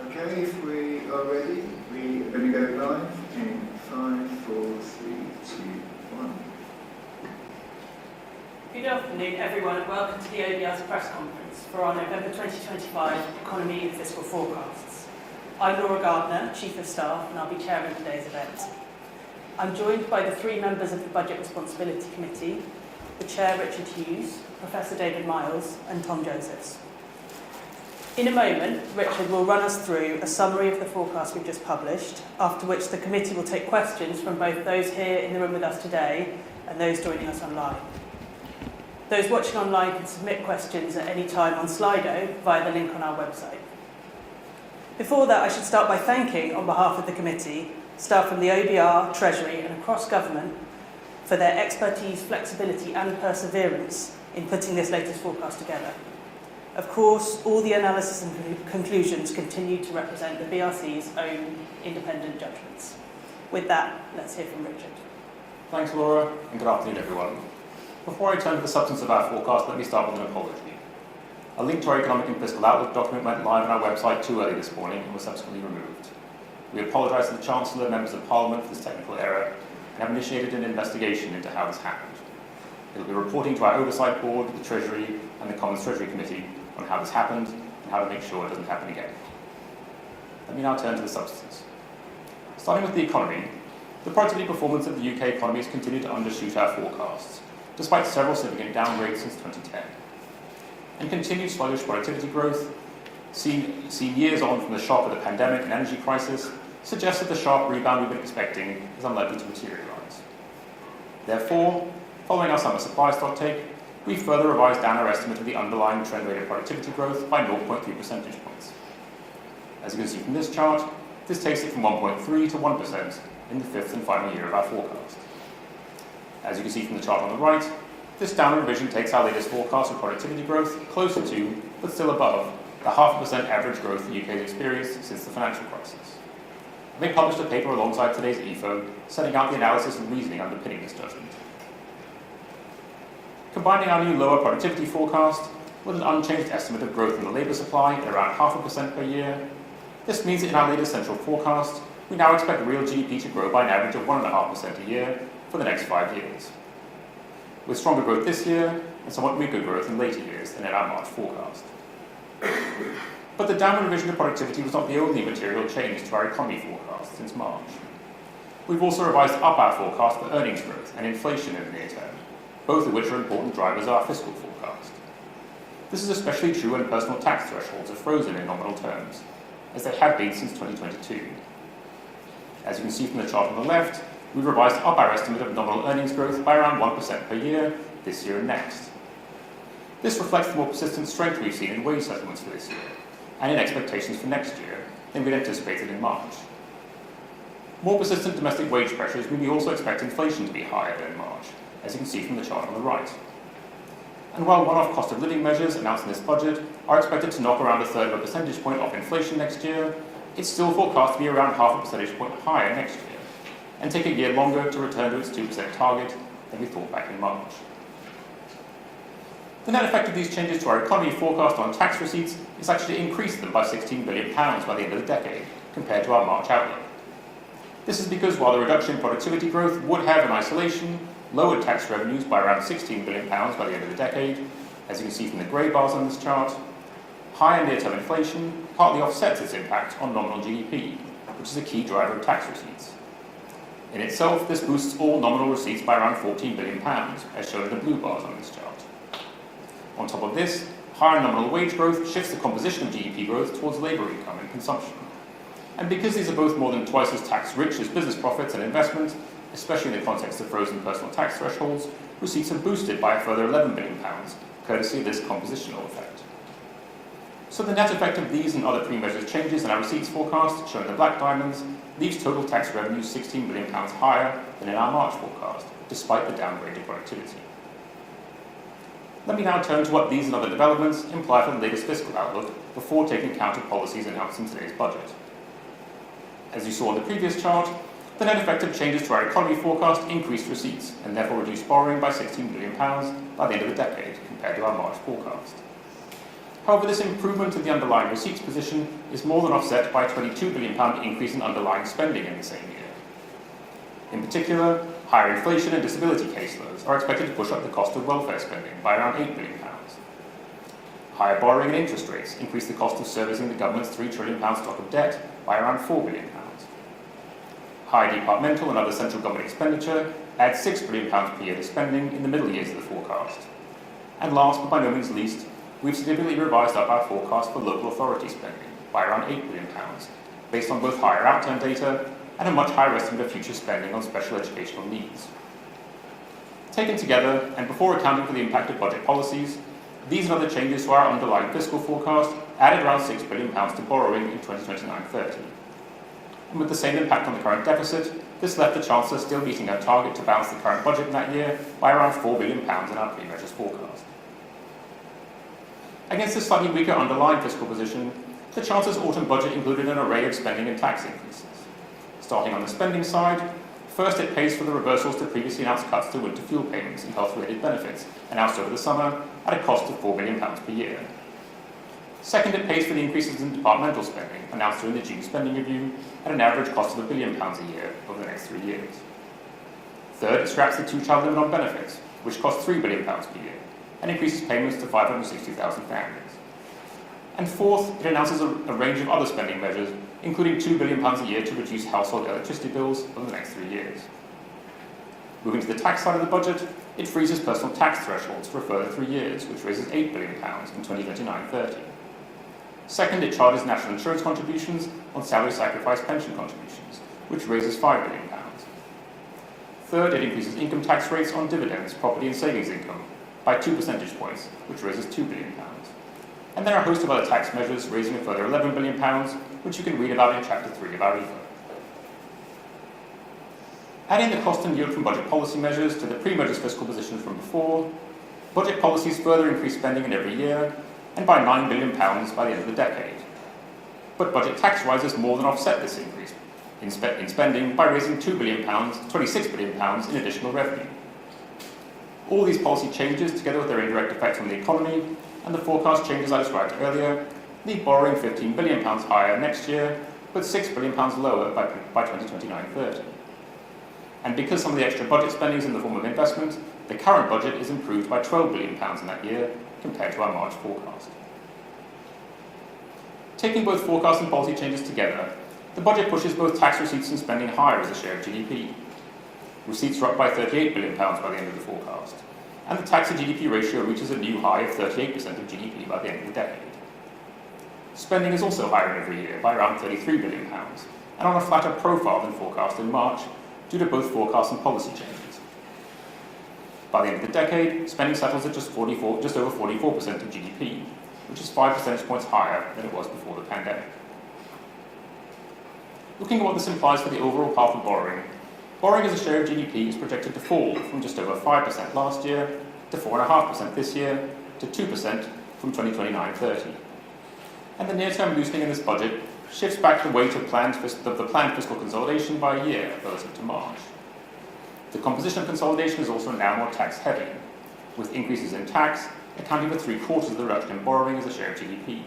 Okay, if we are ready, we are going to go live in 5, 4, 3, 2, 1. Good afternoon, everyone, and welcome to the OBR's press conference for our November 2025 Economy and Fiscal Forecasts. I'm Laura Gardner, Chief of Staff, and I'll be chairing today's event. I'm joined by the three members of the Budget Responsibility Committee, the Chair Richard Hughes, Professor David Miles, and Tom Josephs. In a moment, Richard will run us through a summary of the forecast we've just published, after which the committee will take questions from both those here in the room with us today and those joining us online. Those watching online can submit questions at any time on Slido via the link on our website. Before that, I should start by thanking, on behalf of the committee, staff from the OBR, Treasury and across government for their expertise, flexibility and perseverance in putting this latest forecast together. Of course, all the analysis and conclusions continue to represent the BRC's own independent judgments. With that, let's hear from Richard. Thanks, Laura, and good afternoon, everyone. Before I turn to the substance of our forecast, let me start with an apology. A link to our Economic and Fiscal Outlook document went live on our website too early this morning and was subsequently removed. We apologise to the Chancellor, members of Parliament for this technical error, and have initiated an investigation into how this happened. It will be reporting to our Oversight Board, the Treasury, and the Commons Treasury Committee on how this happened and how to make sure it doesn't happen again. Let me now turn to the substance. Starting with the economy, the productivity performance of the UK economy has continued to undershoot our forecasts, despite several significant downgrades since 2010. And continued sluggish productivity growth, seen years on from the shock of the pandemic and energy crisis, suggests that the sharp rebound we've been expecting is unlikely to materialise. Therefore, following our summer supply stock take, we further revised down our estimate of the underlying trend rate of productivity growth by 0.3 percentage points. As you can see from this chart, this takes it from 1.3 to 1% in the fifth and final year of our forecast. As you can see from the chart on the right, this downward revision takes our latest forecast of productivity growth closer to, but still above, the 0.5% average growth the UK has experienced since the financial crisis. Having published a paper alongside today's EFO, setting out the analysis and reasoning underpinning this judgment. Combining our new lower productivity forecast with an unchanged estimate of growth in the labour supply at around 0.5% per year, this means that in our latest central forecast, we now expect real GDP to grow by an average of 1.5% a year for the next 5 years, with stronger growth this year and somewhat weaker growth in later years than in our March forecast. But the downward revision of productivity was not the only material change to our economy forecast since March. We've also revised up our forecast for earnings growth and inflation in the near term, both of which are important drivers of our fiscal forecast. This is especially true when personal tax thresholds are frozen in nominal terms, as they have been since 2022. As you can see from the chart on the left, we've revised up our estimate of nominal earnings growth by around 1% per year this year and next. This reflects the more persistent strength we've seen in wage settlements for this year, and in expectations for next year than we'd anticipated in March. More persistent domestic wage pressures mean we also expect inflation to be higher than in March, as you can see from the chart on the right. And while one-off cost of living measures announced in this budget are expected to knock around 1/3 of a percentage point off inflation next year, it's still forecast to be around 0.5 percentage point higher next year, and take a year longer to return to its 2% target than we thought back in March. The net effect of these changes to our economy forecast on tax receipts is actually to increase them by £16 billion by the end of the decade, compared to our March outlook. This is because while the reduction in productivity growth would have, in isolation, lowered tax revenues by around £16 billion by the end of the decade, as you can see from the grey bars on this chart, higher near-term inflation partly offsets its impact on nominal GDP, which is a key driver of tax receipts. In itself, this boosts all nominal receipts by around £14 billion, as shown in the blue bars on this chart. On top of this, higher nominal wage growth shifts the composition of GDP growth towards labour income and consumption. And because these are both more than twice as tax-rich as business profits and investment, especially in the context of frozen personal tax thresholds, receipts are boosted by a further £11 billion, courtesy of this compositional effect. So the net effect of these and other pre-measured changes in our receipts forecast, shown in the black diamonds, leaves total tax revenues £16 billion higher than in our March forecast, despite the downgrade of productivity. Let me now turn to what these and other developments imply for the latest fiscal outlook before taking account of policies announced in today's budget. As you saw in the previous chart, the net effect of changes to our economy forecast increased receipts and therefore reduced borrowing by £16 billion by the end of the decade compared to our March forecast. However, this improvement in the underlying receipts position is more than offset by a £22 billion increase in underlying spending in the same year. In particular, higher inflation and disability caseloads are expected to push up the cost of welfare spending by around £8 billion. Higher borrowing and interest rates increase the cost of servicing the government's £3 trillion stock of debt by around £4 billion. High departmental and other central government expenditure adds £6 billion per year to spending in the middle years of the forecast. And last but by no means least, we've significantly revised up our forecast for local authority spending by around £8 billion, based on both higher outturn data and a much higher estimate of future spending on special educational needs. Taken together, and before accounting for the impact of budget policies, these and other changes to our underlying fiscal forecast added around £6 billion to borrowing in 2029-30. And with the same impact on the current deficit, this left the Chancellor still meeting her target to balance the current budget in that year by around £4 billion in our pre-measures forecast. Against this slightly weaker underlying fiscal position, the Chancellor's autumn budget included an array of spending and tax increases. Starting on the spending side, first it pays for the reversals to previously announced cuts to winter fuel payments and health-related benefits announced over the summer at a cost of £4 billion per year. Second, it pays for the increases in departmental spending announced during the June spending review at an average cost of £1 billion a year over the next 3 years. Third, it scraps the two-child limit on benefits, which costs £3 billion per year, and increases payments to 560,000 families. And fourth, it announces a range of other spending measures, including £2 billion a year to reduce household electricity bills over the next 3 years. Moving to the tax side of the budget, it freezes personal tax thresholds for a further 3 years, which raises £8 billion in 2029-30. Second, it charges national insurance contributions on salary sacrifice pension contributions, which raises £5 billion. Third, it increases income tax rates on dividends, property and savings income by 2 percentage points, which raises £2 billion. And there are a host of other tax measures raising a further £11 billion, which you can read about in Chapter 3 of our EFA. Adding the cost and yield from budget policy measures to the pre-measures fiscal position from before, budget policies further increase spending in every year, and by £9 billion by the end of the decade. But budget tax rises more than offset this increase in spending by raising £2 billion, £26 billion in additional revenue. All these policy changes, together with their indirect effect on the economy, and the forecast changes I described earlier, leave borrowing £15 billion higher next year, but £6 billion lower by 2029-30. And because some of the extra budget spending is in the form of investment, the current budget is improved by £12 billion in that year, compared to our March forecast. Taking both forecast and policy changes together, the budget pushes both tax receipts and spending higher as a share of GDP. Receipts are up by £38 billion by the end of the forecast, and the tax to GDP ratio reaches a new high of 38% of GDP by the end of the decade. Spending is also higher every year by around £33 billion, and on a flatter profile than forecast in March, due to both forecast and policy changes. By the end of the decade, spending settles at just over 44% of GDP, which is 5 percentage points higher than it was before the pandemic. Looking at what this implies for the overall path of borrowing as a share of GDP is projected to fall from just over 5% last year to 4.5% this year to 2% from 2029-30. And the near-term loosening in this budget shifts back the weight of the planned fiscal consolidation by a year relative to March. The composition of consolidation is also now more tax-heavy, with increases in tax accounting for 3/4 of the reduction in borrowing as a share of GDP,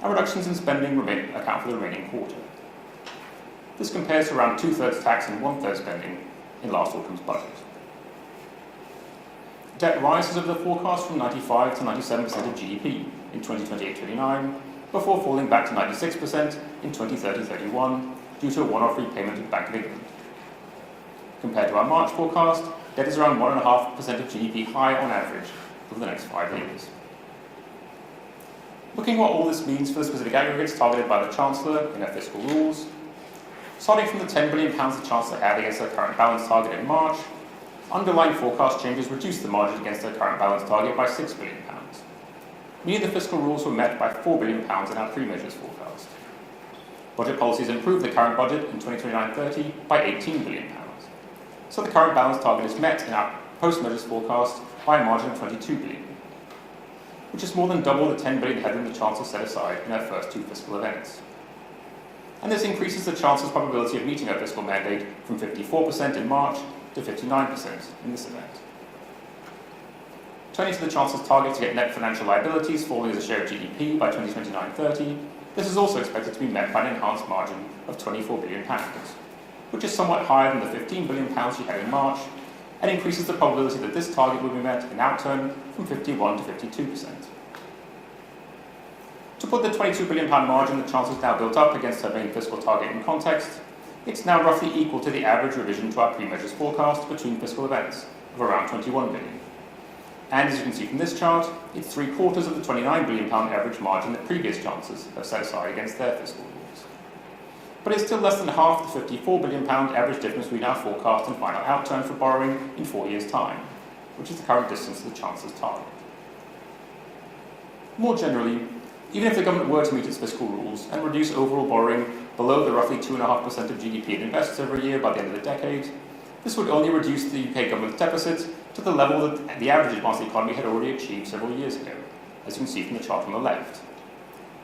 and reductions in spending account for the remaining quarter. This compares to around 2/3 tax and 1/3 spending in last autumn's budget. Debt rises over the forecast from 95 to 97% of GDP in 2028-29, before falling back to 96% in 2030-31 due to a one-off repayment of the Bank of England. Compared to our March forecast, debt is around 1.5% of GDP higher on average over the next 5 years. Looking at what all this means for the specific aggregates targeted by the Chancellor in her fiscal rules, starting from the £10 billion the Chancellor had against her current balance target in March, underlying forecast changes reduced the margin against her current balance target by £6 billion. Meaning the fiscal rules were met by £4 billion in our pre-measures forecast. Budget policies improved the current budget in 2029-30 by £18 billion. So the current balance target is met in our post-measures forecast by a margin of £22 billion, which is more than double the £10 billion headroom the Chancellor set aside in her first 2 fiscal events. And this increases the Chancellor's probability of meeting her fiscal mandate from 54% in March to 59% in this event. Turning to the Chancellor's target to get net financial liabilities falling as a share of GDP by 2029-30, this is also expected to be met by an enhanced margin of £24 billion, which is somewhat higher than the £15 billion she had in March, and increases the probability that this target will be met in outturn from 51 to 52%. To put the £22 billion margin that Chancellor's now built up against her main fiscal target in context, it's now roughly equal to the average revision to our pre-measures forecast between fiscal events of around £21 billion. And as you can see from this chart, it's 3/4 of the £29 billion average margin that previous Chancellors have set aside against their fiscal rules. But it's still less than half the £54 billion average difference we now forecast in final outturn for borrowing in 4 years' time, which is the current distance to the Chancellor's target. More generally, even if the government were to meet its fiscal rules and reduce overall borrowing below the roughly 2.5% of GDP it invests every year by the end of the decade, this would only reduce the UK government's deficit to the level that the average advanced economy had already achieved several years ago, as you can see from the chart on the left.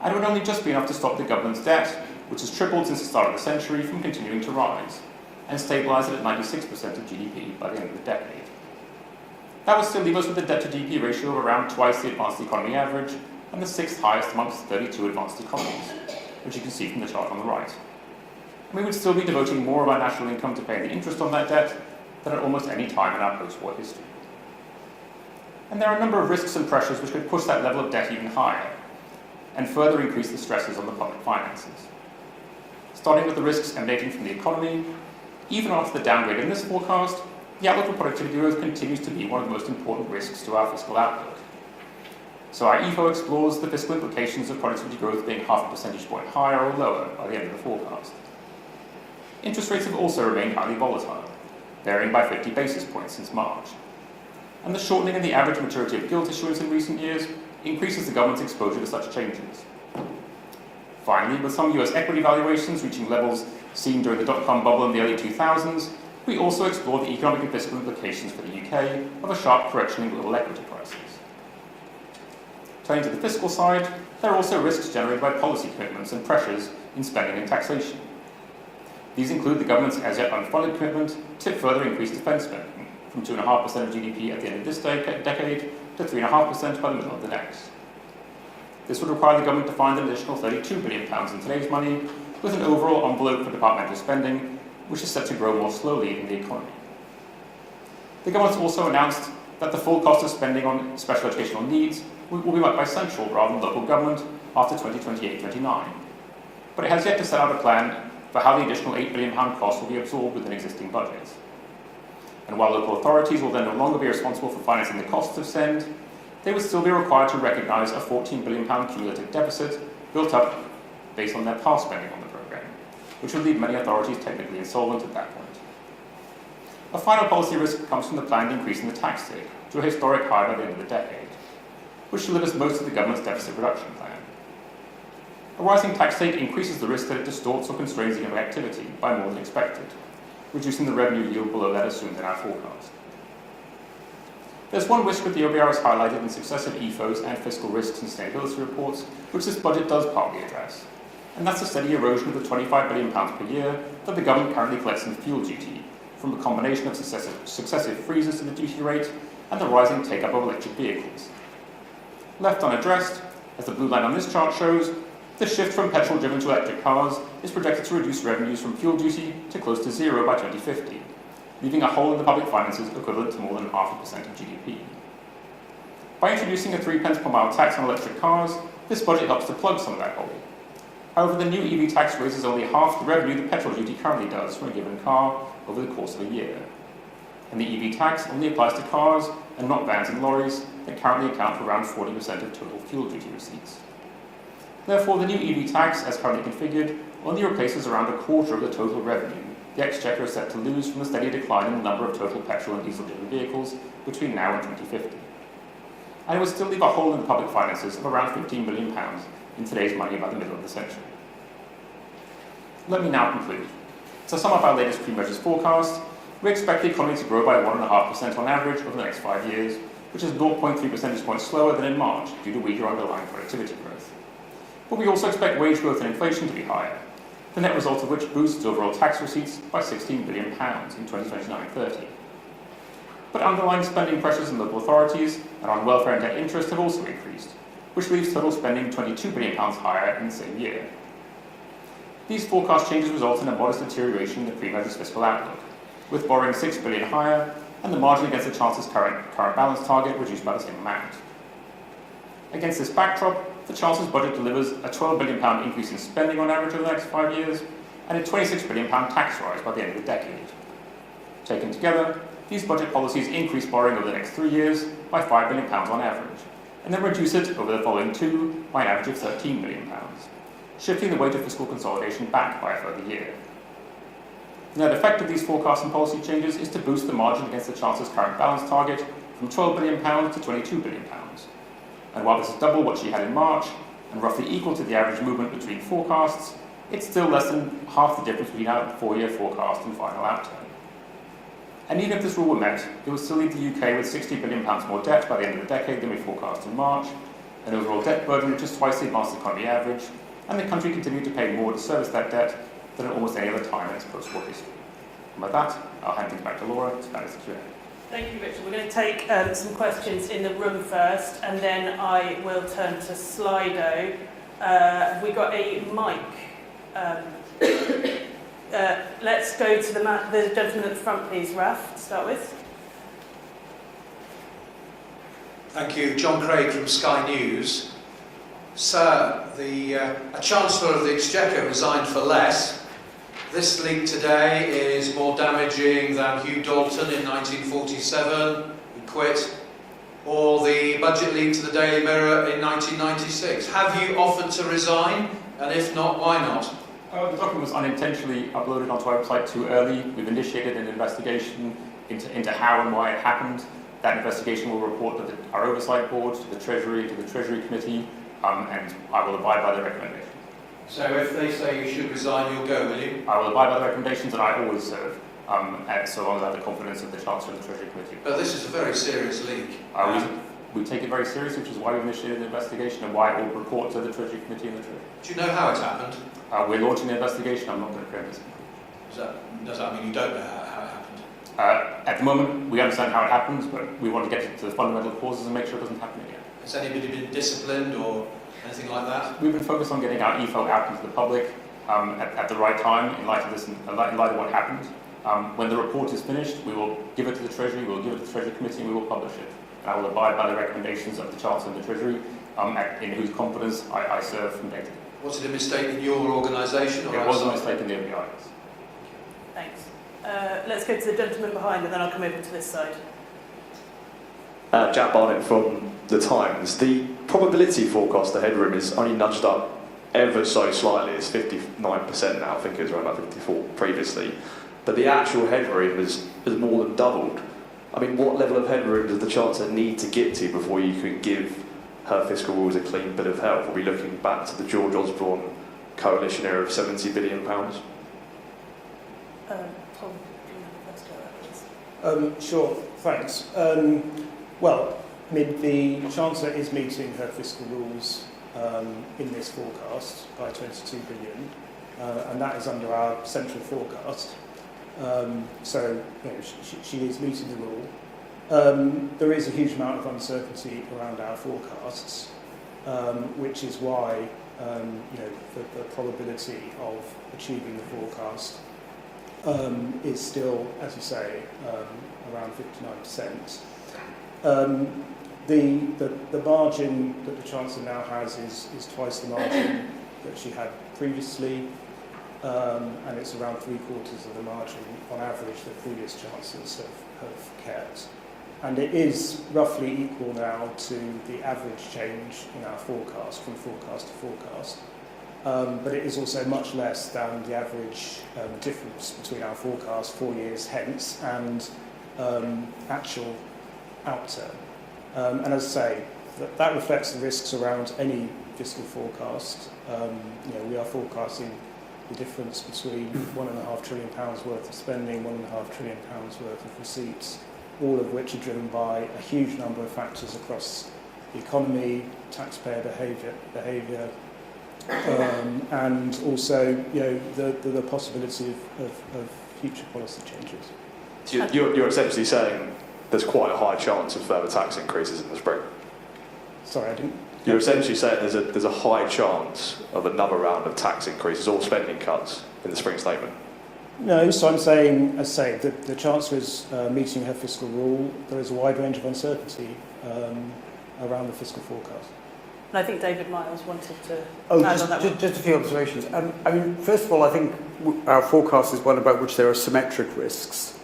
And it would only just be enough to stop the government's debt, which has tripled since the start of the century, from continuing to rise, and stabilise it at 96% of GDP by the end of the decade. That would still leave us with a debt-to-GDP ratio of around twice the advanced economy average, and the 6th highest amongst 32 advanced economies, which you can see from the chart on the right. And we would still be devoting more of our national income to paying the interest on that debt than at almost any time in our post-war history. And there are a number of risks and pressures which could push that level of debt even higher, and further increase the stresses on the public finances. Starting with the risks emanating from the economy, even after the downgrade in this forecast, the outlook for productivity growth continues to be one of the most important risks to our fiscal outlook. So our EFO explores the fiscal implications of productivity growth being half a percentage point higher or lower by the end of the forecast. Interest rates have also remained highly volatile, varying by 50 basis points since March. And the shortening in the average maturity of gilt issuance in recent years increases the government's exposure to such changes. Finally, with some US equity valuations reaching levels seen during the dot-com bubble in the early 2000s, we also explore the economic and fiscal implications for the UK of a sharp correction in global equity prices. Turning to the fiscal side, there are also risks generated by policy commitments and pressures in spending and taxation. These include the government's as-yet unfunded commitment to further increase defence spending, from 2.5% of GDP at the end of this decade to 3.5% by the middle of the next. This would require the government to find an additional £32 billion in today's money, with an overall envelope for departmental spending, which is set to grow more slowly in the economy. The government's also announced that the full cost of spending on special educational needs will be met by central rather than local government after 2028-29. But it has yet to set out a plan for how the additional £8 billion cost will be absorbed within existing budgets. And while local authorities will then no longer be responsible for financing the costs of SEND, they would still be required to recognise a £14 billion cumulative deficit built up based on their past spending on the programme, which would leave many authorities technically insolvent at that point. A final policy risk comes from the planned increase in the tax take to a historic high by the end of the decade, which delivers most of the government's deficit reduction plan. A rising tax take increases the risk that it distorts or constrains economic activity by more than expected, reducing the revenue yield below that assumed in our forecast. There's one risk that the OBR has highlighted in successive EFOs and fiscal risks and sustainability reports, which this budget does partly address, and that's the steady erosion of the £25 billion per year that the government currently collects in fuel duty, from a combination of successive freezes to the duty rate and the rising take-up of electric vehicles. Left unaddressed, as the blue line on this chart shows, the shift from petrol-driven to electric cars is projected to reduce revenues from fuel duty to close to zero by 2050, leaving a hole in the public finances equivalent to more than 0.5% of GDP. By introducing a 3p per mile tax on electric cars, this budget helps to plug some of that hole. However, the new EV tax raises only half the revenue that petrol duty currently does from a given car over the course of a year. And the EV tax only applies to cars and not vans and lorries that currently account for around 40% of total fuel duty receipts. Therefore, the new EV tax, as currently configured, only replaces around a quarter of the total revenue the Exchequer is set to lose from the steady decline in the number of total petrol and diesel-driven vehicles between now and 2050. And it would still leave a hole in the public finances of around £15 billion in today's money by the middle of the century. Let me now conclude. To sum up our latest pre-measures forecast, we expect the economy to grow by 1.5% on average over the next 5 years, which is 0.3 percentage points slower than in March due to weaker underlying productivity growth. But we also expect wage growth and inflation to be higher, the net result of which boosts overall tax receipts by £16 billion in 2029-30. but underlying spending pressures on local authorities and on welfare and debt interest have also increased, which leaves total spending £22 billion higher in the same year. These forecast changes result in a modest deterioration in the pre-measure's fiscal outlook, with borrowing £6 billion higher and the margin against the Chancellor's current balance target reduced by the same amount. Against this backdrop, the Chancellor's budget delivers a £12 billion increase in spending on average over the next 5 years and a £26 billion tax rise by the end of the decade. Taken together, these budget policies increase borrowing over the next 3 years by £5 billion on average, and then reduce it over the following 2 by an average of £13 billion, shifting the weight of fiscal consolidation back by a further year. The net effect of these forecasts and policy changes is to boost the margin against the Chancellor's current balance target from £12 billion to £22 billion. And while this is double what she had in March, and roughly equal to the average movement between forecasts, it's still less than half the difference between our 4-year forecast and final outturn. And even if this rule were met, it would still leave the UK with £60 billion more debt by the end of the decade than we forecast in March, an overall debt burden which is twice the advanced economy average, and the country continued to pay more to service that debt than at almost any other time in its post-war history. And with that, I'll hand things back to Laura to manage the Q&A. Thank you, Richard. We're going to take some questions in the room first, and then I will turn to Slido. Have we got a mic? Let's go to the gentleman at the front, please, Raf, to start with. Thank you. John Craig from Sky News. Sir, a Chancellor of the Exchequer resigned for less. This leak today is more damaging than Hugh Dalton in 1947, who quit, or the budget leak to the Daily Mirror in 1996. Have you offered to resign? And if not, why not? The document was unintentionally uploaded onto our website too early. We've initiated an investigation into how and why it happened. That investigation will report to our oversight board, to the Treasury, to the Treasury Committee, and I will abide by the recommendation. So if they say you should resign, you'll go, will you? I will abide by the recommendations, and I always serve, and so long as I have the confidence of the Chancellor and the Treasury Committee. But this is a very serious leak. We take it very seriously, which is why we initiated an investigation and why it will report to the Treasury Committee and the Treasury. Do you know how it happened? We're launching the investigation. I'm not going to claim this. Does that mean you don't know how it happened? At the moment, we understand how it happens, but we want to get to the fundamental causes and make sure it doesn't happen again. Has anybody been disciplined or anything like that? We've been focused on getting our EFO out into the public at the right time in light of this, in light of what happened. When the report is finished, we will give it to the Treasury, we will give it to the Treasury Committee, and we will publish it. And I will abide by the recommendations of the Chancellor and the Treasury, in whose confidence I serve from day to day. Was it a mistake in your organisation? It was a mistake in the OBR. Thanks. Let's go to the gentleman behind, and then I'll come over to this side. Jack Barnett from The Times. The probability forecast, the headroom, is only nudged up ever so slightly. It's 59% now. I think it was around about 54% previously. But the actual headroom has more than doubled. I mean, what level of headroom does the Chancellor need to get to before you can give her fiscal rules a clean bill of health? Are we looking back to the George Osborne coalition era of £70 billion? Tom, do you want to first go there, please? Sure, thanks. Well, I mean, the Chancellor is meeting her fiscal rules in this forecast by 22 billion, and that is under our central forecast. So, you know, she is meeting the rule. There is a huge amount of uncertainty around our forecasts, which is why, you know, the probability of achieving the forecast is still, as you say, around 59%. The margin that the Chancellor now has is twice the margin that she had previously, and it's around 3/4 of the margin on average that previous Chancellors have kept. And it is roughly equal now to the average change in our forecast, from forecast to forecast. But it is also much less than the average difference between our forecast 4 years hence and actual outturn. And as I say, that reflects the risks around any fiscal forecast. You know, we are forecasting the difference between £1.5 trillion worth of spending, £1.5 trillion worth of receipts, all of which are driven by a huge number of factors across the economy, taxpayer behaviour, and also, you know, the possibility of future policy changes. So you're essentially saying there's quite a high chance of further tax increases in the spring. Sorry, I didn't. You're essentially saying there's a high chance of another round of tax increases or spending cuts in the spring statement. No, so I'm saying, as I say, the Chancellor is meeting her fiscal rule. There is a wide range of uncertainty around the fiscal forecast. And I think David Miles wanted to add on that one. Just a few observations. I mean, first of all, I think our forecast is one about which there are symmetric risks.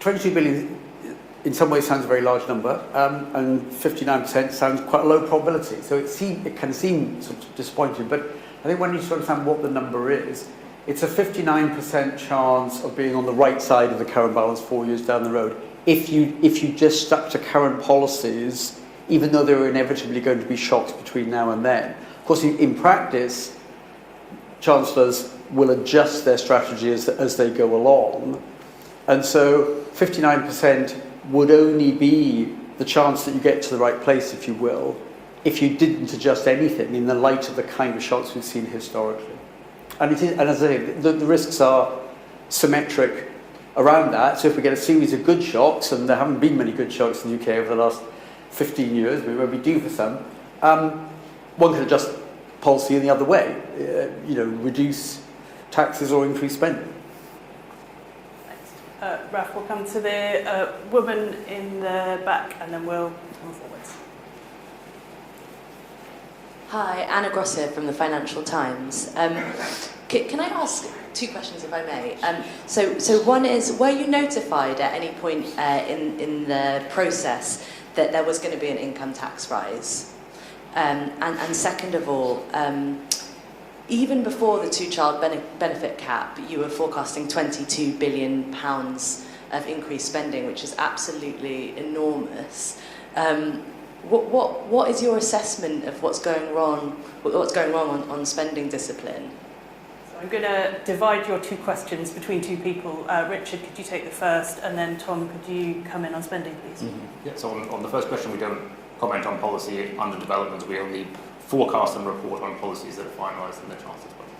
22 billion in some ways sounds a very large number, and 59% sounds quite a low probability. So it can seem sort of disappointing, but I think one needs to understand what the number is. It's a 59% chance of being on the right side of the current balance 4 years down the road. If you just stuck to current policies, even though there are inevitably going to be shocks between now and then. Of course, in practice, chancellors will adjust their strategy as they go along. And so 59% would only be the chance that you get to the right place, if you will, if you didn't adjust anything in the light of the kind of shocks we've seen historically. And as I say, the risks are symmetric around that. So if we get a series of good shocks, and there haven't been many good shocks in the UK over the last 15 years, we won't be due for some, one can adjust policy in the other way, reduce taxes or increase spending. Raf, we'll come to the woman in the back and then we'll come forwards. Hi, Anna Gross here from the Financial Times. Can I ask two questions, if I may? So one is, were you notified at any point in the process that there was going to be an income tax rise? And second of all, even before the two-child benefit cap, you were forecasting £22 billion of increased spending, which is absolutely enormous. What is your assessment of what's going wrong on spending discipline? So I'm going to divide your two questions between two people. Richard, could you take the first, and then Tom, could you come in on spending, please? Mm-hmm. Yeah, so on the first question, we don't comment on policy under development. We only forecast and report on policies that are finalised in the Chancellor's budget.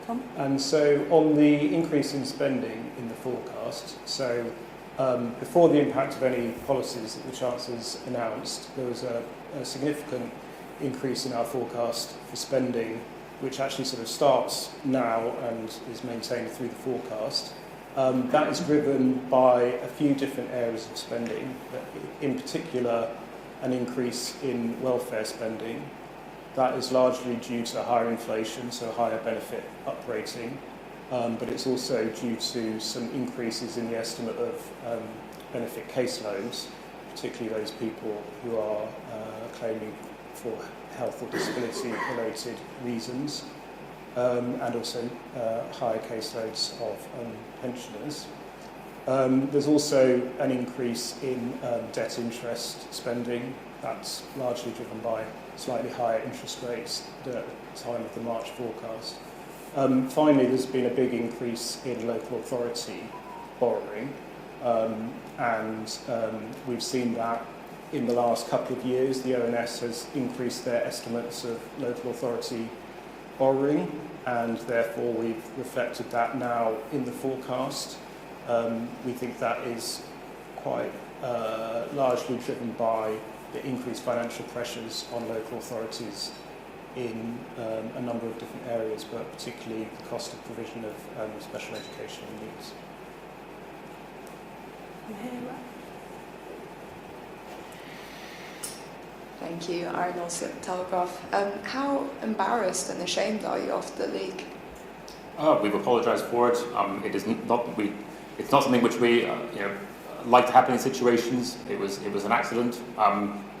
Tom? And so on the increase in spending in the forecast, so before the impact of any policies that the Chancellor's announced, there was a significant increase in our forecast for spending, which actually sort of starts now and is maintained through the forecast. That is driven by a few different areas of spending, but in particular an increase in welfare spending. That is largely due to higher inflation, so higher benefit uprating, but it's also due to some increases in the estimate of benefit caseloads, particularly those people who are claiming for health or disability related reasons, and also higher caseloads of pensioners. There's also an increase in debt interest spending. That's largely driven by slightly higher interest rates at the time of the March forecast. Finally, there's been a big increase in local authority borrowing, and we've seen that in the last couple of years. The ONS has increased their estimates of local authority borrowing, and therefore we've reflected that now in the forecast. We think that is quite largely driven by the increased financial pressures on local authorities in a number of different areas, but particularly the cost of provision of special educational needs. Thank you, Arnold Telegraph. How embarrassed and ashamed are you of the leak? We've apologised for it. It's not something which we like to happen in situations. It was an accident,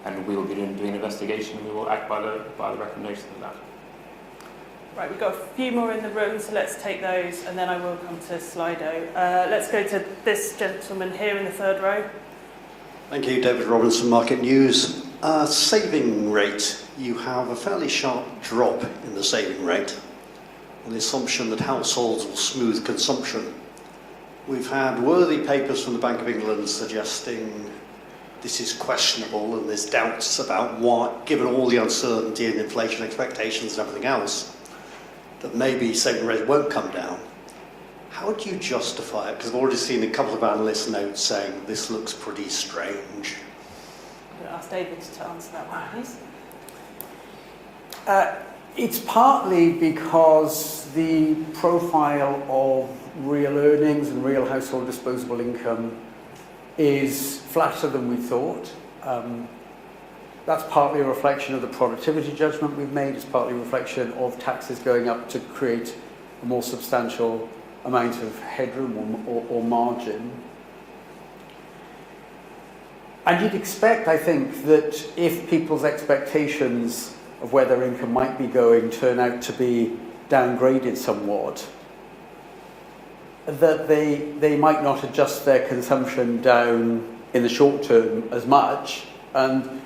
and we will be doing an investigation, and we will act by the recommendations of that. Right, we've got a few more in the room, so let's take those, and then I will come to Slido. Let's go to this gentleman here in the third row. Thank you, David Robinson, Market News. Saving rate. You have a fairly sharp drop in the saving rate on the assumption that households will smooth consumption. We've had worthy papers from the Bank of England suggesting this is questionable and there's doubts about why, given all the uncertainty and inflation expectations and everything else, that maybe saving rate won't come down. How do you justify it? Because I've already seen a couple of analyst notes saying this looks pretty strange. I'm going to ask David to answer that one, please. It's partly because the profile of real earnings and real household disposable income is flatter than we thought. That's partly a reflection of the productivity judgment we've made. It's partly a reflection of taxes going up to create a more substantial amount of headroom or margin. And you'd expect, I think, that if people's expectations of where their income might be going turn out to be downgraded somewhat, that they might not adjust their consumption down in the short term as much, and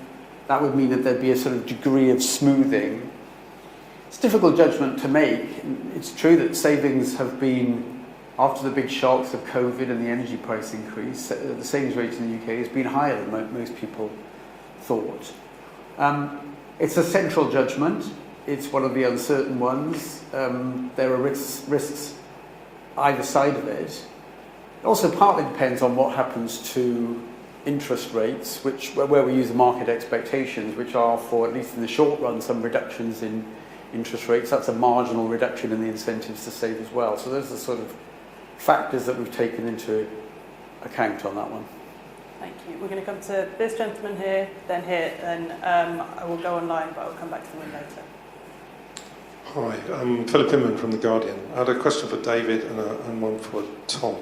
that would mean that there'd be a sort of degree of smoothing. It's a difficult judgment to make. It's true that savings have been, after the big shocks of COVID and the energy price increase, the savings rate in the UK has been higher than most people thought. It's a central judgment. It's one of the uncertain ones. There are risks either side of it. It also partly depends on what happens to interest rates, where we use the market expectations, which are, for at least in the short run, some reductions in interest rates. That's a marginal reduction in the incentives to save as well. So those are the sort of factors that we've taken into account on that one. Thank you. We're going to come to this gentleman here, then I will go online, but I'll come back to the one later. Hi, I'm Philip Inman from The Guardian. I had a question for David and one for Tom.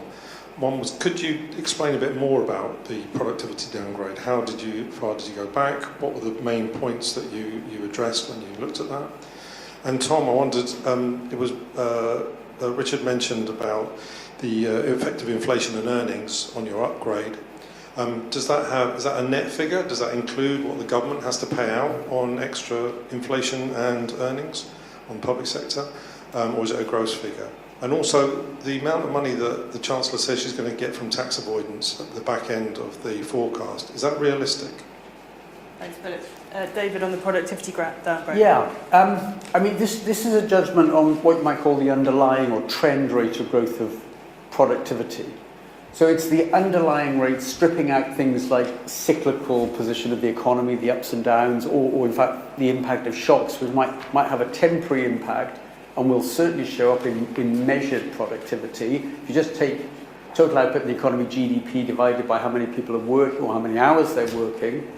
One was, could you explain a bit more about the productivity downgrade? How far did you go back? What were the main points that you addressed when you looked at that? And Tom, I wondered, it was Richard mentioned about the effect of inflation and earnings on your upgrade. Is that a net figure? Does that include what the government has to pay out on extra inflation and earnings on the public sector? Or is it a gross figure? And also, the amount of money that the Chancellor says she's going to get from tax avoidance at the back end of the forecast, is that realistic? Thanks, Philip. David, on the productivity downgrade. Yeah, I mean, this is a judgment on what you might call the underlying or trend rate of growth of productivity. So it's the underlying rate, stripping out things like cyclical position of the economy, the ups and downs, or in fact the impact of shocks, which might have a temporary impact and will certainly show up in measured productivity. If you just take total output in the economy, GDP, divided by how many people are working or how many hours they're working,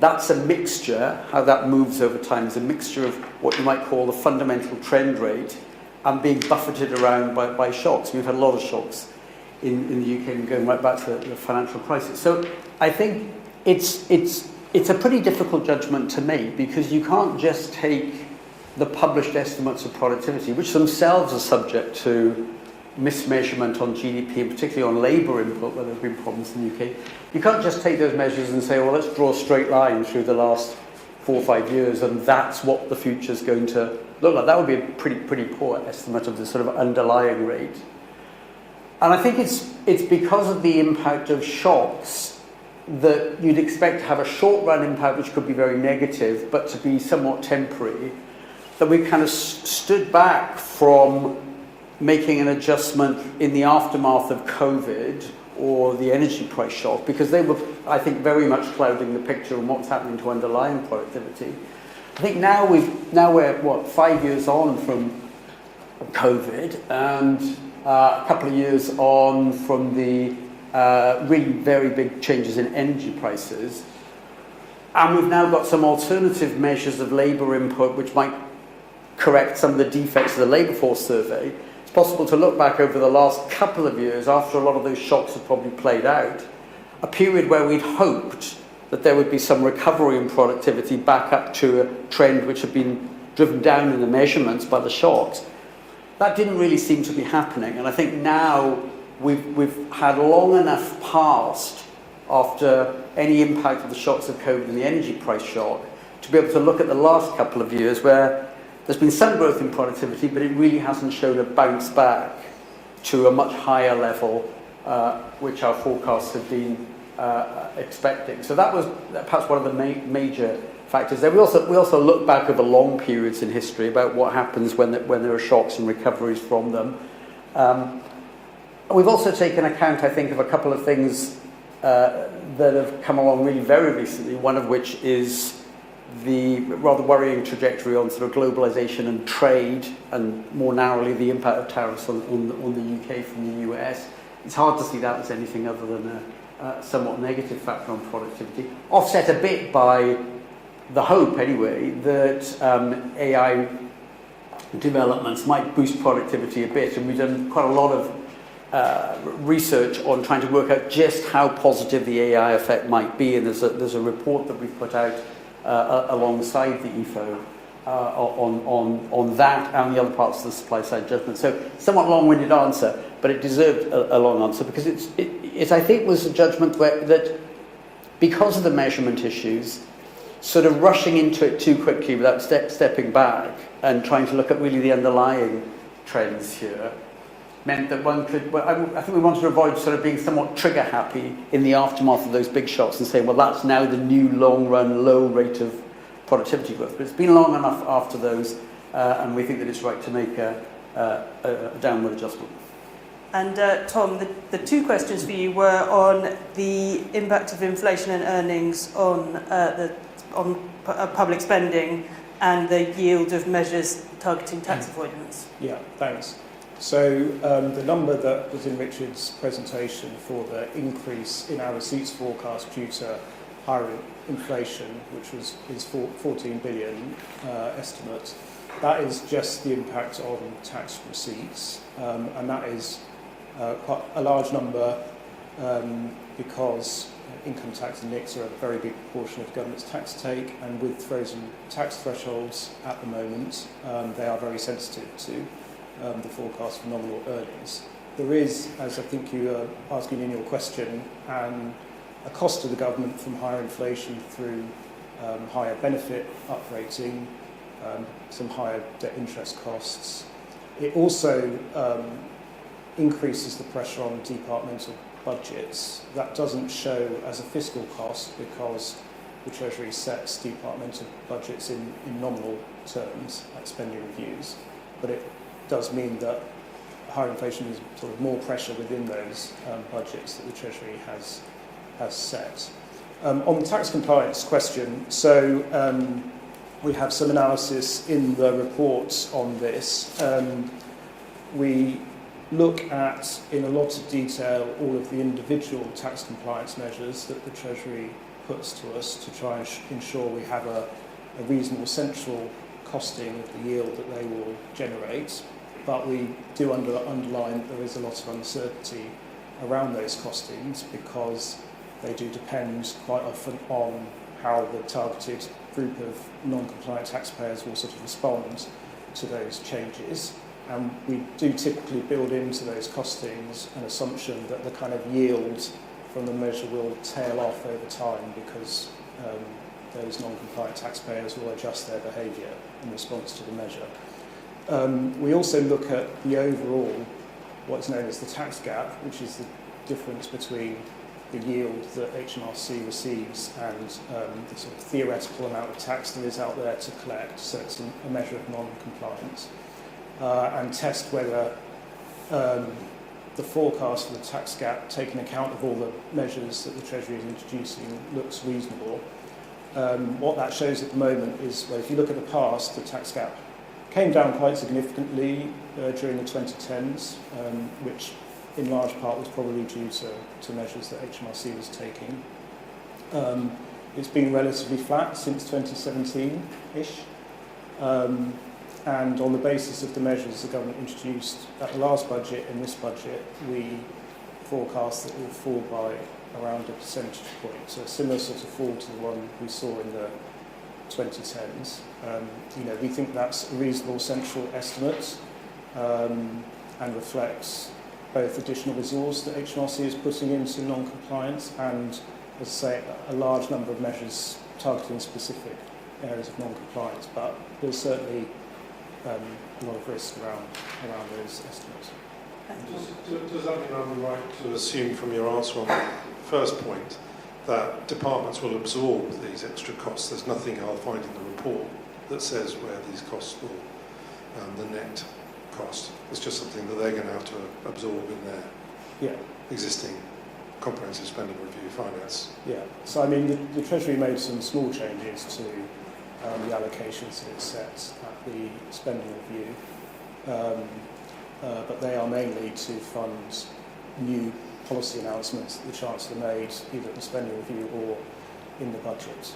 that's a mixture. How that moves over time is a mixture of what you might call the fundamental trend rate and being buffeted around by shocks. We've had a lot of shocks in the UK and going right back to the financial crisis. So I think it's a pretty difficult judgment to make, because you can't just take the published estimates of productivity, which themselves are subject to mismeasurement on GDP, and particularly on labour input, where there have been problems in the UK. You can't just take those measures and say, well, let's draw a straight line through the last 4 or 5 years, and that's what the future's going to look like. That would be a pretty poor estimate of the sort of underlying rate. And I think it's because of the impact of shocks that you'd expect to have a short-run impact, which could be very negative, but to be somewhat temporary, that we kind of stood back from making an adjustment in the aftermath of COVID or the energy price shock, because they were, I think, very much clouding the picture on what's happening to underlying productivity. I think now we're 5 years on from COVID, and a couple of years on from the really very big changes in energy prices. And we've now got some alternative measures of labour input which might correct some of the defects of the labour force survey. It's possible to look back over the last couple of years, after a lot of those shocks have probably played out, a period where we'd hoped that there would be some recovery in productivity back up to a trend which had been driven down in the measurements by the shocks. That didn't really seem to be happening, and I think now we've had long enough past after any impact of the shocks of COVID and the energy price shock to be able to look at the last couple of years where there's been some growth in productivity, but it really hasn't shown a bounce back to a much higher level, which our forecasts have been expecting. So that was perhaps one of the major factors there. We also look back over long periods in history about what happens when there are shocks and recoveries from them. We've also taken account, I think, of a couple of things that have come along really very recently, one of which is the rather worrying trajectory on sort of globalization and trade, and more narrowly the impact of tariffs on the UK from the US. It's hard to see that as anything other than a somewhat negative factor on productivity, offset a bit by the hope, anyway, that AI developments might boost productivity a bit, and we've done quite a lot of research on trying to work out just how positive the AI effect might be, and there's a report that we've put out alongside the EFO on that and the other parts of the supply side judgment. So somewhat long-winded answer, but it deserved a long answer because it I think was a judgment that because of the measurement issues, sort of rushing into it too quickly without stepping back and trying to look at really the underlying trends here meant that one could, well, I think we wanted to avoid sort of being somewhat trigger happy in the aftermath of those big shocks and saying, well, that's now the new long run low rate of productivity growth. But it's been long enough after those, and we think that it's right to make a downward adjustment. And Tom, the two questions for you were on the impact of inflation and earnings on public spending and the yield of measures targeting tax avoidance. Yeah, thanks. So the number that was in Richard's presentation for the increase in our receipts forecast due to higher inflation, which is 14 billion estimate, that is just the impact on tax receipts, and that is quite a large number because income tax and NICs are a very big proportion of the government's tax take, and with frozen tax thresholds at the moment, they are very sensitive to the forecast for nominal earnings. There is, as I think you are asking in your question, a cost to the government from higher inflation through higher benefit uprating, some higher debt interest costs. It also increases the pressure on departmental budgets. That doesn't show as a fiscal cost because the Treasury sets departmental budgets in nominal terms at spending reviews, but it does mean that higher inflation is sort of more pressure within those budgets that the Treasury has set. On the tax compliance question, so we have some analysis in the reports on this. We look at, in a lot of detail, all of the individual tax compliance measures that the Treasury puts to us to try and ensure we have a reasonable central costing of the yield that they will generate. But we do underline that there is a lot of uncertainty around those costings because they do depend quite often on how the targeted group of non-compliant taxpayers will sort of respond to those changes. And we do typically build into those costings an assumption that the kind of yield from the measure will tail off over time because those non-compliant taxpayers will adjust their behaviour in response to the measure. We also look at the overall, what's known as the tax gap, which is the difference between the yield that HMRC receives and the sort of theoretical amount of tax there is out there to collect. So it's a measure of non-compliance. And test whether the forecast for the tax gap, taking account of all the measures that the Treasury is introducing, looks reasonable. What that shows at the moment is, well, if you look at the past, the tax gap came down quite significantly during the 2010s, which in large part was probably due to measures that HMRC was taking. It's been relatively flat since 2017-ish. And on the basis of the measures the government introduced at the last budget and this budget, we forecast that it will fall by around a percentage point. So a similar sort of fall to the one we saw in the 2010s. We think that's a reasonable central estimate and reflects both additional resource that HMRC is putting into non-compliance and, as I say, a large number of measures targeting specific areas of non-compliance. But there's certainly a lot of risk around those estimates. Does that mean I'm right to assume from your answer on the first point that departments will absorb these extra costs? There's nothing I'll find in the report that says where these costs will, the net cost. It's just something that they're going to have to absorb in their Yeah. existing comprehensive spending review finance. Yeah, so I mean, the Treasury made some small changes to the allocations that it sets at the spending review, but they are mainly to fund new policy announcements that the Chancellor made either at the spending review or in the budget.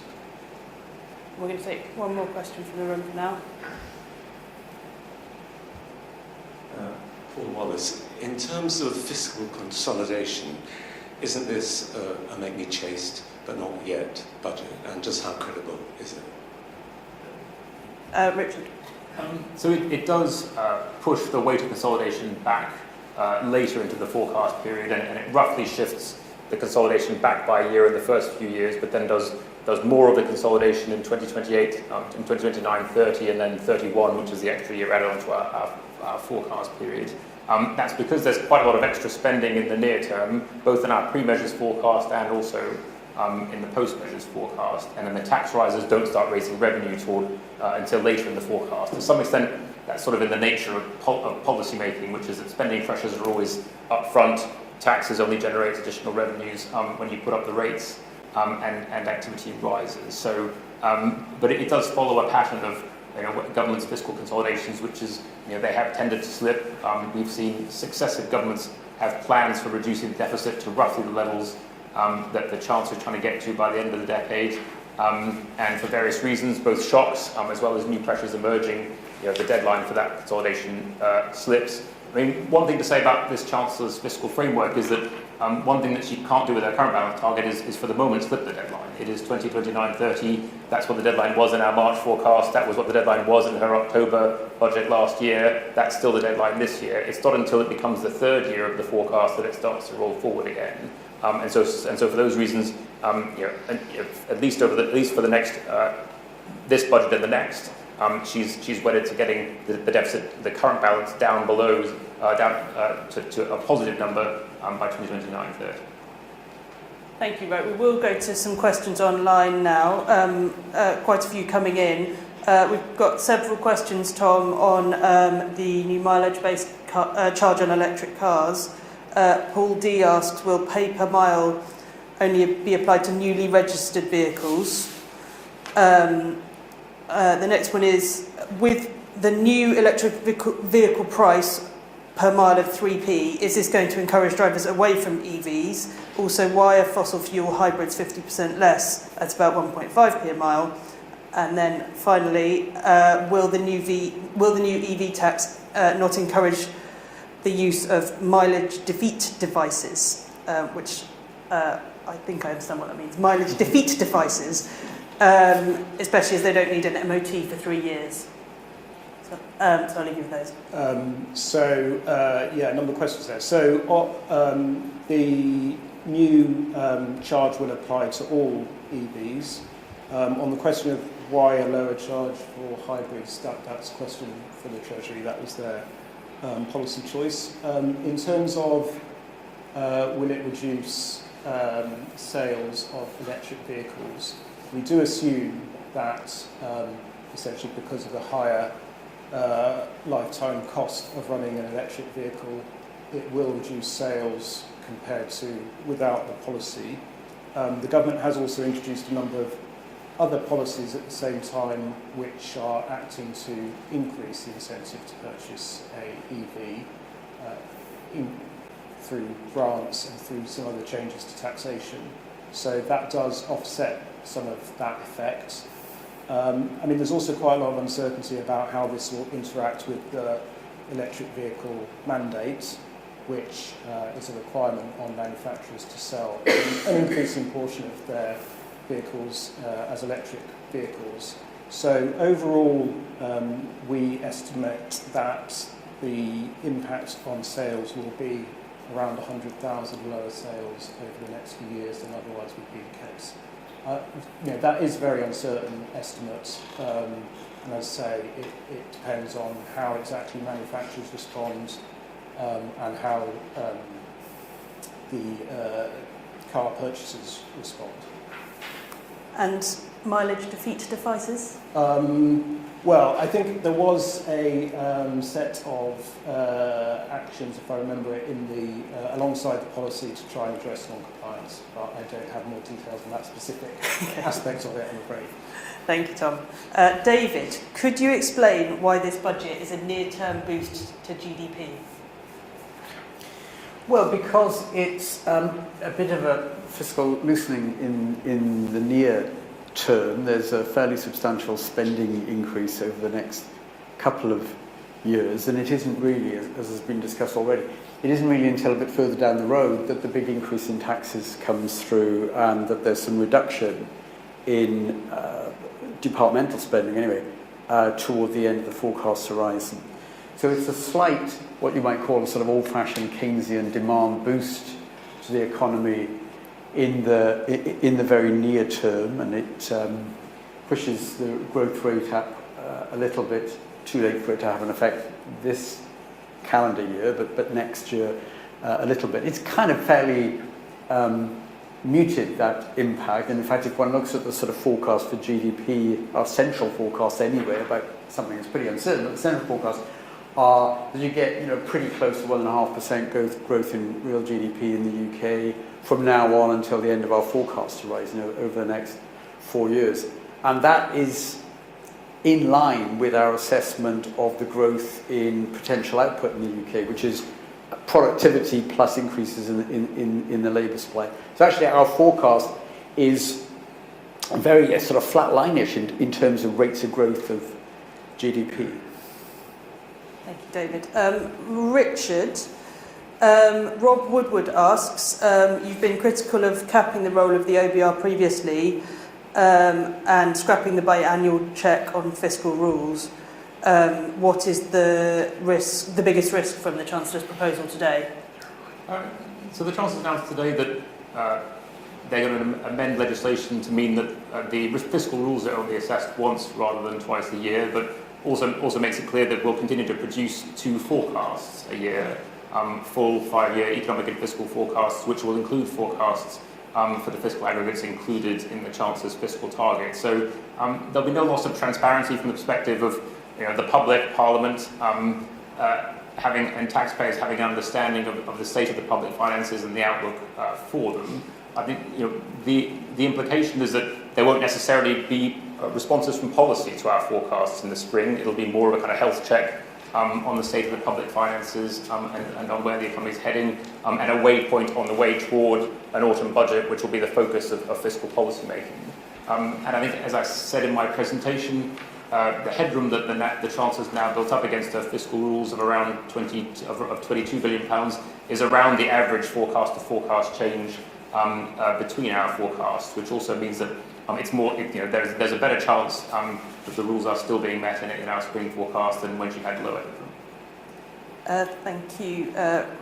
We're going to take one more question from the room for now. Paul Wallace, in terms of fiscal consolidation, isn't this a make me chaste but not yet budget, and just how credible is it? Richard. So it does push the weight of consolidation back later into the forecast period, and it roughly shifts the consolidation back by a year in the first few years, but then does more of the consolidation in 2028, in 2029, 30, and then 31, which is the extra year added onto our forecast period. That's because there's quite a lot of extra spending in the near term, both in our pre-measures forecast and also in the post-measures forecast. And then the tax rises don't start raising revenue until later in the forecast. To some extent, that's sort of in the nature of policy making, which is that spending pressures are always up front. Taxes only generate additional revenues when you put up the rates and activity rises. So, but it does follow a pattern of government's fiscal consolidations, which is, they have tended to slip. We've seen successive governments have plans for reducing the deficit to roughly the levels that the Chancellor is trying to get to by the end of the decade. And for various reasons, both shocks as well as new pressures emerging, the deadline for that consolidation slips. I mean, one thing to say about this Chancellor's fiscal framework is that one thing that she can't do with her current balance target is for the moment slip the deadline. It is 2029-30. That's what the deadline was in our March forecast. That was what the deadline was in her October budget last year. That's still the deadline this year. It's not until it becomes the third year of the forecast that it starts to roll forward again. And so for those reasons, at least for the next this budget and the next, she's wedded to getting the deficit, the current balance, down below, to a positive number by 2029-30. Thank you. Right, we will go to some questions online now. Quite a few coming in. We've got several questions, Tom, on the new mileage-based charge on electric cars. Paul D asks, will pay per mile only be applied to newly registered vehicles? The next one is, with the new electric vehicle price per mile of 3p, is this going to encourage drivers away from EVs? Also, why are fossil fuel hybrids 50% less? That's about 1.5p a mile. And then finally, will the new EV tax not encourage the use of mileage defeat devices, which I think I understand what that means, mileage defeat devices, especially as they don't need an MOT for 3 years. So I'll leave you with those. A number of questions there. So the new charge will apply to all EVs. On the question of why a lower charge for hybrids, that's a question for the Treasury. That was their policy choice. In terms of will it reduce sales of electric vehicles, we do assume that essentially because of the higher lifetime cost of running an electric vehicle, it will reduce sales compared to without the policy. The government has also introduced a number of other policies at the same time which are acting to increase the incentive to purchase a EV through grants and through some other changes to taxation. So that does offset some of that effect. There's also quite a lot of uncertainty about how this will interact with the electric vehicle mandate, which is a requirement on manufacturers to sell an increasing portion of their vehicles as electric vehicles. So overall, we estimate that the impact on sales will be around 100,000 lower sales over the next few years than otherwise would be the case. That is a very uncertain estimate, and as I say, it depends on how exactly manufacturers respond and how the car purchasers respond. And mileage defeat devices? Well, I think there was a set of actions, if I remember it, in the alongside the policy to try and address non-compliance, but I don't have more details on that specific aspect of it, I'm afraid. Thank you, Tom. David, could you explain why this budget is a near-term boost to GDP? Well, because it's a bit of a fiscal loosening in the near term. There's a fairly substantial spending increase over the next couple of years, and it isn't really, as has been discussed already, it isn't really until a bit further down the road that the big increase in taxes comes through and that there's some reduction in departmental spending, anyway, toward the end of the forecast horizon. So it's a slight, what you might call a sort of old-fashioned Keynesian demand boost to the economy in the very near term, and it pushes the growth rate up a little bit. Too late for it to have an effect this calendar year, but next year a little bit. It's kind of fairly muted, that impact. And in fact, if one looks at the sort of forecast for GDP, our central forecast anyway, about something that's pretty uncertain, but the central forecast are that you get pretty close to 1.5% growth in real GDP in the UK from now on until the end of our forecast horizon over the next 4 years. And that is in line with our assessment of the growth in potential output in the UK, which is productivity plus increases in the labour supply. So actually our forecast is very sort of flatline-ish in terms of rates of growth of GDP. Thank you, David. Richard, Rob Woodward asks, you've been critical of capping the role of the OBR previously and scrapping the biannual check on fiscal rules. What is the biggest risk from the Chancellor's proposal today? So the Chancellor announced today that they're going to amend legislation to mean that the fiscal rules are only assessed once rather than twice a year, but also makes it clear that we'll continue to produce 2 forecasts a year, full 5-year economic and fiscal forecasts, which will include forecasts for the fiscal aggregates included in the Chancellor's fiscal target. So there'll be no loss of transparency from the perspective of the public, Parliament, and taxpayers having an understanding of the state of the public finances and the outlook for them. I think the implication is that there won't necessarily be responses from policy to our forecasts in the spring. It'll be more of a kind of health check on the state of the public finances and on where the economy is heading, and a waypoint on the way toward an autumn budget, which will be the focus of fiscal policy making. And I think, as I said in my presentation, the headroom that the Chancellor's now built up against her fiscal rules of around £22 billion is around the average forecast to forecast change between our forecasts, which also means that it's more, there's a better chance that the rules are still being met in our spring forecast than when she had lower headroom. Thank you,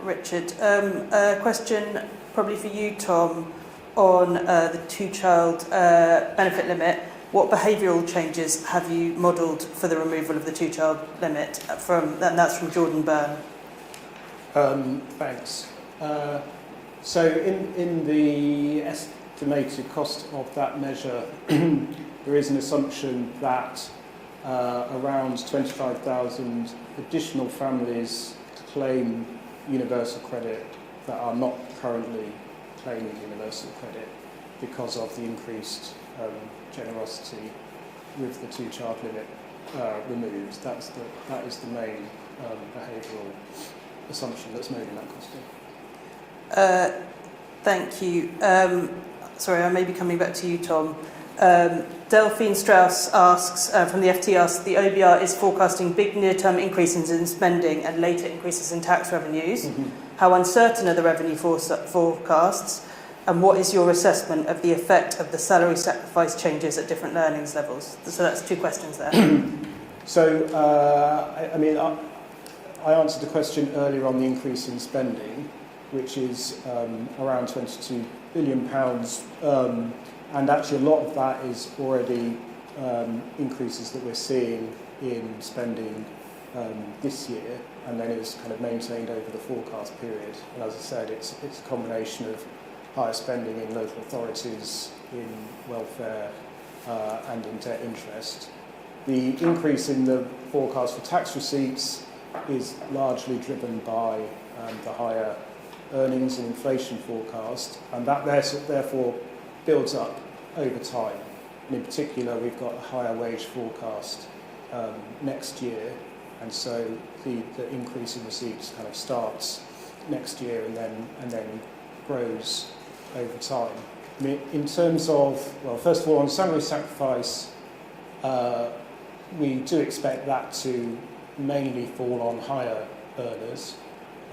Richard. A question probably for you, Tom, on the 2-child benefit limit. What behavioural changes have you modelled for the removal of the 2-child limit? And that's from Jordan Byrne. Thanks. So in the estimated cost of that measure, there is an assumption that around 25,000 additional families claim universal credit that are not currently claiming universal credit because of the increased generosity with the 2-child limit removed. That is the main behavioural assumption that's made in that costing. Thank you. Sorry, I may be coming back to you, Tom. Delphine Strauss asks, from the FT asks, the OBR is forecasting big near-term increases in spending and later increases in tax revenues. Mm-hmm. How uncertain are the revenue forecasts? And what is your assessment of the effect of the salary sacrifice changes at different earnings levels? So that's 2 questions there. So, I answered the question earlier on the increase in spending, which is around £22 billion. And actually a lot of that is already increases that we're seeing in spending this year, and then it's kind of maintained over the forecast period. And as I said, it's a combination of higher spending in local authorities, in welfare, and in debt interest. The increase in the forecast for tax receipts is largely driven by the higher earnings and inflation forecast, and that therefore builds up over time. And in particular, we've got a higher wage forecast next year, and so the increase in receipts kind of starts next year and then grows over time. I mean, in terms of, well, first of all, on salary sacrifice, we do expect that to mainly fall on higher earners.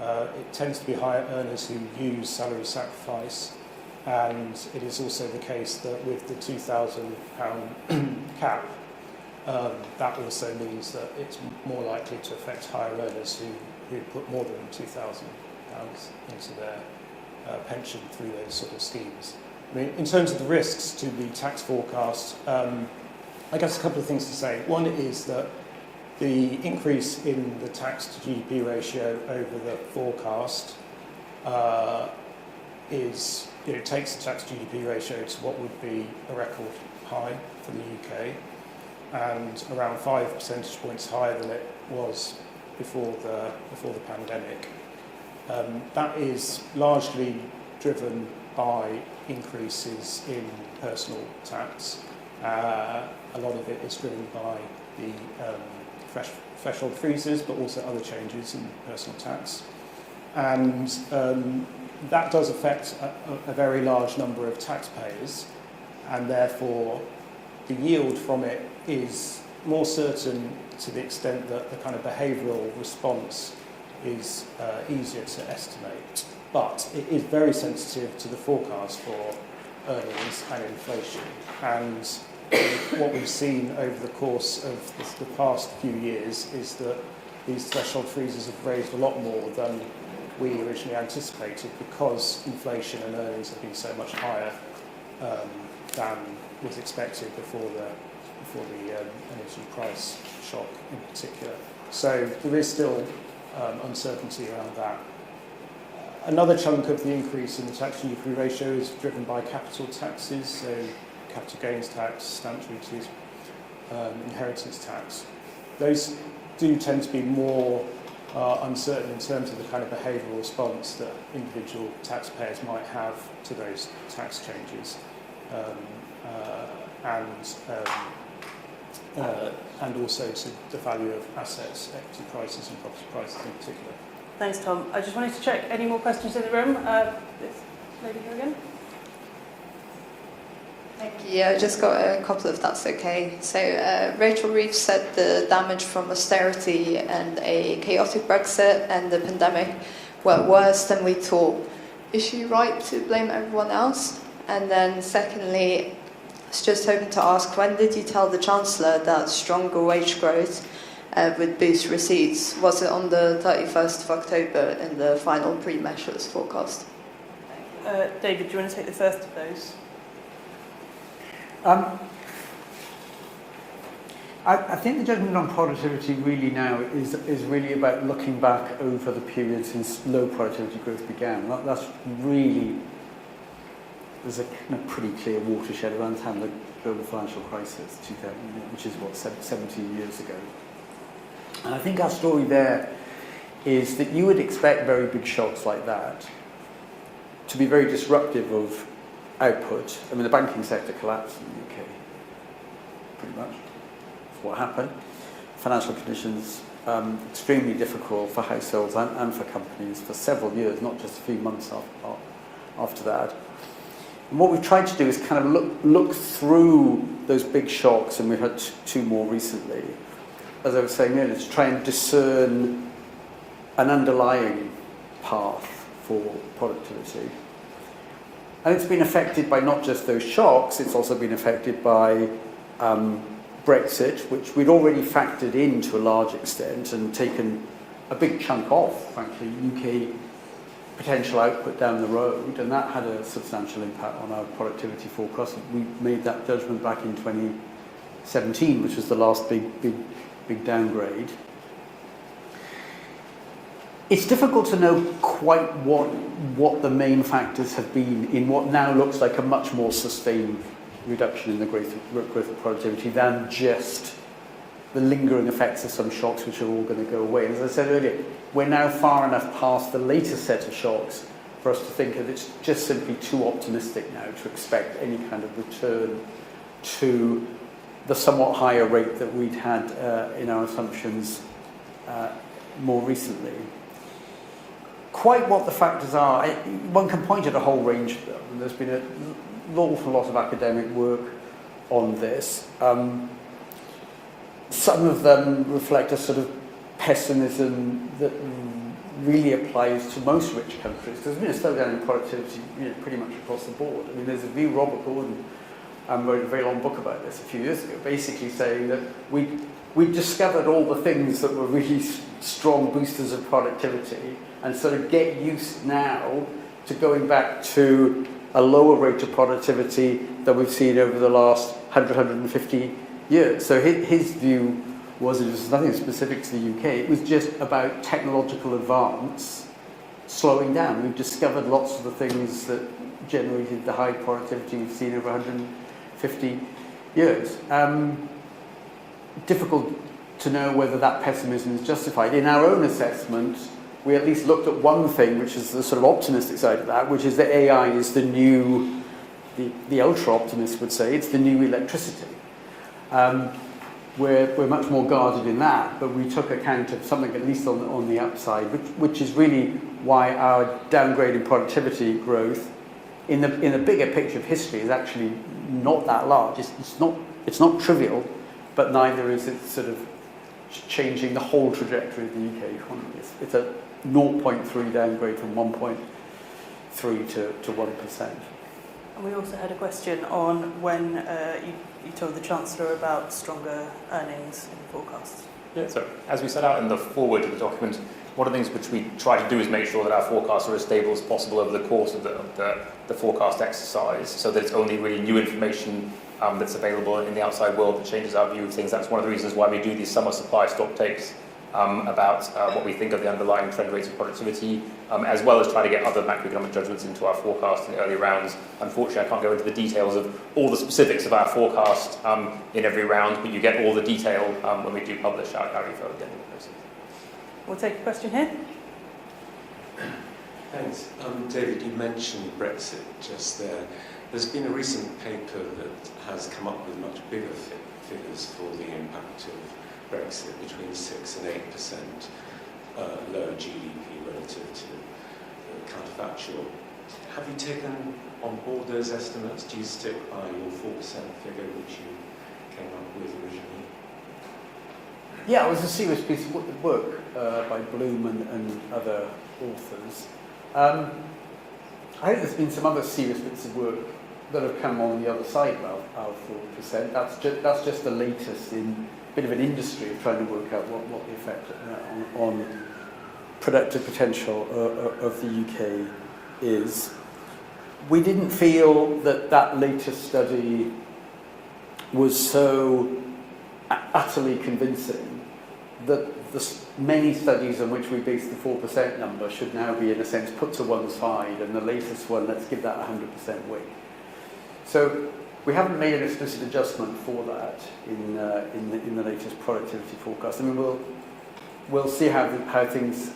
It tends to be higher earners who use salary sacrifice, and it is also the case that with the £2,000 cap, that also means that it's more likely to affect higher earners who put more than £2,000 into their pension through those sort of schemes. I mean, in terms of the risks to the tax forecast, I guess a couple of things to say. One is that the increase in the tax to GDP ratio over the forecast takes the tax to GDP ratio to what would be a record high for the UK, and around 5 percentage points higher than it was before the pandemic. That is largely driven by increases in personal tax. A lot of it is driven by the threshold freezes, but also other changes in personal tax. And that does affect a very large number of taxpayers, and therefore the yield from it is more certain to the extent that the kind of behavioural response is easier to estimate. But it is very sensitive to the forecast for earnings and inflation. And what we've seen over the course of the past few years is that these threshold freezes have raised a lot more than we originally anticipated, because inflation and earnings have been so much higher than was expected before the energy price shock in particular. So there is still uncertainty around that. Another chunk of the increase in the tax to GDP ratio is driven by capital taxes, so capital gains tax, stamp duties, inheritance tax. Those do tend to be more uncertain in terms of the kind of behavioural response that individual taxpayers might have to those tax changes, and also to the value of assets, equity prices and property prices in particular. Thanks, Tom. I just wanted to check, any more questions in the room? This lady here again. Thank you. Yeah, I just got a couple if that's okay. So Rachel Reeves said the damage from austerity and a chaotic Brexit and the pandemic were worse than we thought. Is she right to blame everyone else? And then secondly, I was just hoping to ask, when did you tell the Chancellor that stronger wage growth would boost receipts? Was it on the 31st of October in the final pre-measures forecast? David, do you want to take the first of those? I think the judgment on productivity really now is really about looking back over the period since low productivity growth began. That's really, there's a kind of pretty clear watershed around the time of the global financial crisis, 2000, which is what, 17 years ago. And I think our story there is that you would expect very big shocks like that to be very disruptive of output. I mean, the banking sector collapsed in the UK, pretty much. That's what happened. Financial conditions extremely difficult for households and for companies for several years, not just a few months after that. And what we've tried to do is kind of look through those big shocks, and we've had two more recently, as I was saying earlier, to try and discern an underlying path for productivity. And it's been affected by not just those shocks, it's also been affected by Brexit, which we'd already factored in to a large extent and taken a big chunk off, frankly, UK potential output down the road, and that had a substantial impact on our productivity forecast. We made that judgment back in 2017, which was the last big downgrade. It's difficult to know quite what the main factors have been in what now looks like a much more sustained reduction in the growth of productivity than just the lingering effects of some shocks which are all going to go away. And as I said earlier, we're now far enough past the latest set of shocks for us to think that it's just simply too optimistic now to expect any kind of return to the somewhat higher rate that we'd had in our assumptions more recently. Quite what the factors are, one can point at a whole range of them. There's been an awful lot of academic work on this. Some of them reflect a sort of pessimism that really applies to most rich countries. There's been a slowdown in productivity pretty much across the board. I mean, there's a view, Robert Gordon wrote a very long book about this a few years ago, basically saying that we discovered all the things that were really strong boosters of productivity and sort of get used now to going back to a lower rate of productivity than we've seen over the last 100, 150 years. So his view was it was nothing specific to the UK, it was just about technological advance slowing down. We've discovered lots of the things that generated the high productivity we've seen over 150 years. Difficult to know whether that pessimism is justified. In our own assessment, we at least looked at one thing, which is the sort of optimistic side of that, which is that AI is the new, the ultra-optimists would say, it's the new electricity. We're much more guarded in that, but we took account of something at least on the upside, which is really why our downgrade in productivity growth in the bigger picture of history is actually not that large. It's not trivial, but neither is it sort of changing the whole trajectory of the UK economy. It's a 0.3 downgrade from 1.3 to 1%. And we also had a question on when you told the Chancellor about stronger earnings in the forecasts. Yeah, so as we set out in the foreword of the document, one of the things which we try to do is make sure that our forecasts are as stable as possible over the course of the forecast exercise, so that it's only really new information that's available in the outside world that changes our view of things. That's one of the reasons why we do these summer supply stock takes about what we think of the underlying trend rates of productivity, as well as try to get other macroeconomic judgments into our forecast in the early rounds. Unfortunately, I can't go into the details of all the specifics of our forecast in every round, but you get all the detail when we do publish our info at the end of the process. We'll take a question here. Thanks. David, you mentioned Brexit just there. There's been a recent paper that has come up with much bigger figures for the impact of Brexit, between 6 and 8% lower GDP relative to the counterfactual. Have you taken on board those estimates? Do you stick by your 4% figure which you came up with originally? Yeah, it was a serious piece of work by Bloom and other authors. I think there's been some other serious bits of work that have come on the other side of our 4%. That's just the latest in a bit of an industry of trying to work out what the effect on productive potential of the UK is. We didn't feel that latest study was so utterly convincing that the many studies on which we base the 4% number should now be, in a sense, put to one side, and the latest one, let's give that 100% weight. So we haven't made an explicit adjustment for that in the latest productivity forecast. I mean, we'll see how things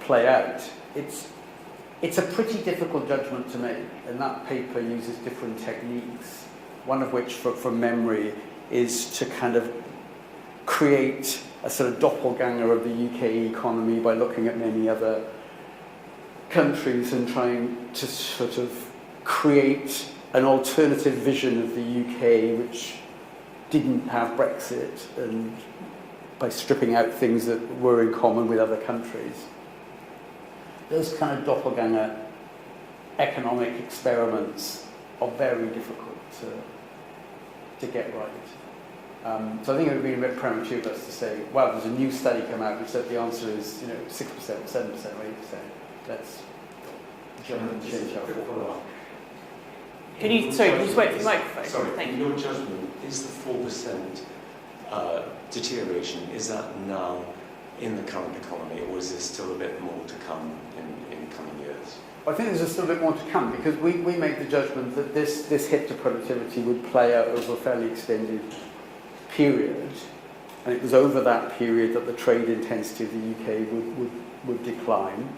play out. It's a pretty difficult judgment to make, and that paper uses different techniques, one of which, from memory, is to kind of create a sort of doppelganger of the UK economy by looking at many other countries and trying to sort of create an alternative vision of the UK which didn't have Brexit, and by stripping out things that were in common with other countries. Those kind of doppelganger economic experiments are very difficult to get right. So I think it would be a bit premature for us to say, well, there's a new study come out which said the answer is 6%, 7%, or 8%. Let's jump and change our forecast. Can you just wait for the microphone? Sorry, Thank in you. your judgment, is the 4% deterioration, is that now in the current economy, or is there still a bit more to come in coming years? I think there's still a bit more to come, because we made the judgment that this hit to productivity would play out over a fairly extended period, and it was over that period that the trade intensity of the UK would decline.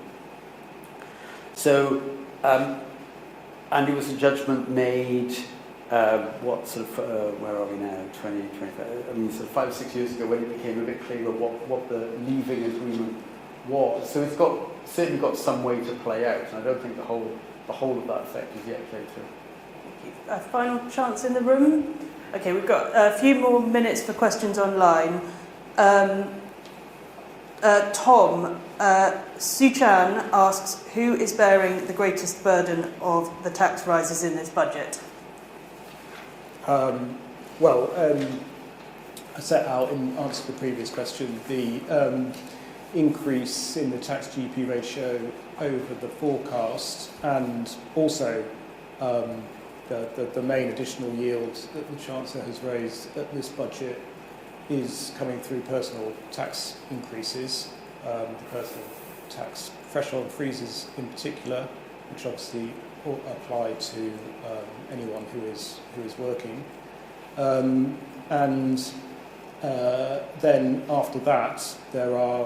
So, and it was a judgment made, where are we now, 20, 25, I mean, sort of 5 or 6 years ago, when it became a bit clearer what the leaving agreement was. So it's certainly got some way to play out, and I don't think the whole of that effect is yet played through. Thank you. A final chance in the room? Okay, we've got a few more minutes for questions online. Tom, Suchan asks, who is bearing the greatest burden of the tax rises in this budget? I set out in answer to the previous question the increase in the tax GP ratio over the forecast, and also the main additional yield that the Chancellor has raised at this budget is coming through personal tax increases, the personal tax threshold freezes in particular, which obviously apply to anyone who is working, then after that there are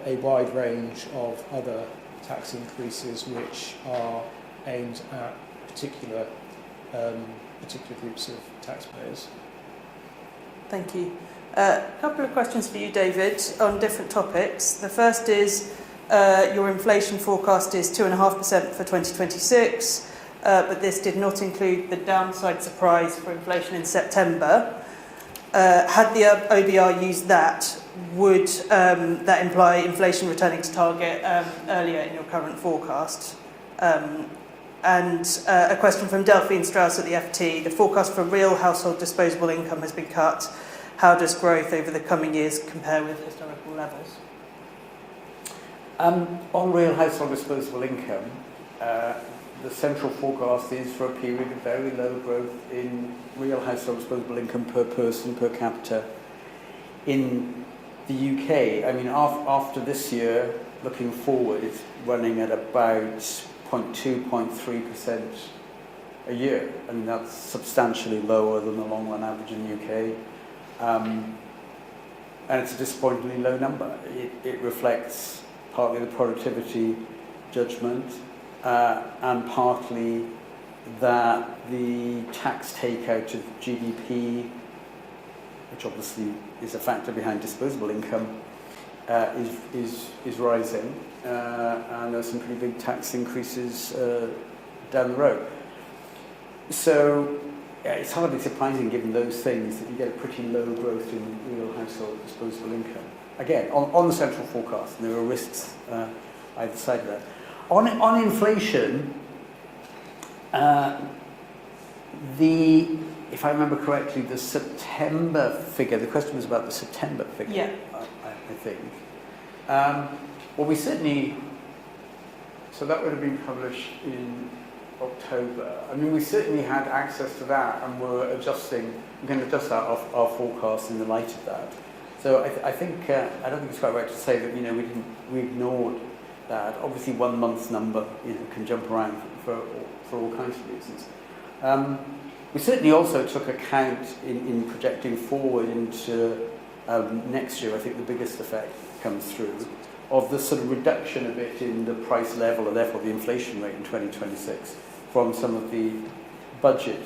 a wide range of other tax increases which are aimed at particular groups of taxpayers. Thank you. A couple of questions for you, David, on different topics. The first is your inflation forecast is 2.5% for 2026, but this did not include the downside surprise for inflation in September. Had the OBR used that, would that imply inflation returning to target earlier in your current forecast? And a question from Delphine Strauss at the FT. The forecast for real household disposable income has been cut. How does growth over the coming years compare with historical levels? On real household disposable income, the central forecast is for a period of very low growth in real household disposable income per person, per capita, in the UK. I mean, after this year, looking forward, it's running at about 0.2, 0.3% a year. I mean, that's substantially lower than the long run average in the UK. And it's a disappointingly low number. It reflects partly the productivity judgment, and partly that the tax takeout of GDP, which obviously is a factor behind disposable income, is rising, and there's some pretty big tax increases down the road. So it's hardly surprising, given those things, that you get a pretty low growth in real household disposable income. Again, on the central forecast, and there are risks either side of that. On inflation, if I remember correctly, the September figure, the question was about the September figure, yeah. I think. Well, we certainly, so that would have been published in October. I mean, we certainly had access to that, and we're going to adjust our forecast in the light of that. So I think, I don't think it's quite right to say that, we ignored that. Obviously, 1 month's number, can jump around for all kinds of reasons. We certainly also took account in projecting forward into next year. I think the biggest effect comes through of the sort of reduction a bit in the price level, and therefore the inflation rate in 2026 from some of the budget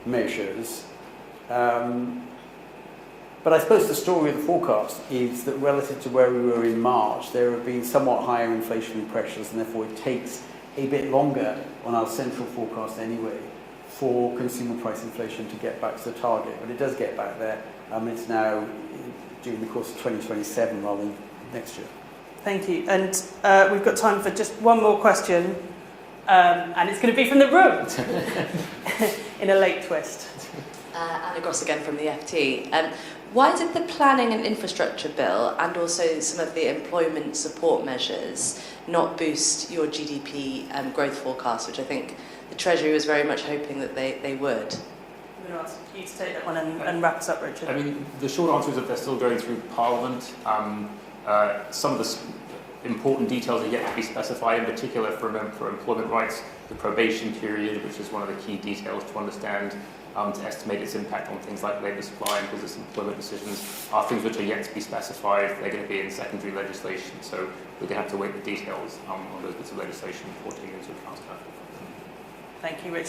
measures. But I suppose the story of the forecast is that relative to where we were in March, there have been somewhat higher inflationary pressures, and therefore it takes a bit longer on our central forecast anyway for consumer price inflation to get back to the target. But it does get back there. It's now during the course of 2027 rather than next year. Thank you. And we've got time for just one more question, and it's going to be from the room in a late twist. Anna Gross again from the FT. Why did the planning and infrastructure bill and also some of the employment support measures not boost your GDP growth forecast, which I think the Treasury was very much hoping that they would? I'm going to ask you to take that one and wrap us up, Richard. I mean, the short answer is that they're still going through Parliament. Some of the important details are yet to be specified, in particular for employment rights, the probation period, which is one of the key details to understand, to estimate its impact on things like labour supply and business employment decisions, are things which are yet to be specified. They're going to be in secondary legislation, so we're going to have to wait the details on those bits of legislation before taking into account that. Thank you, Richard.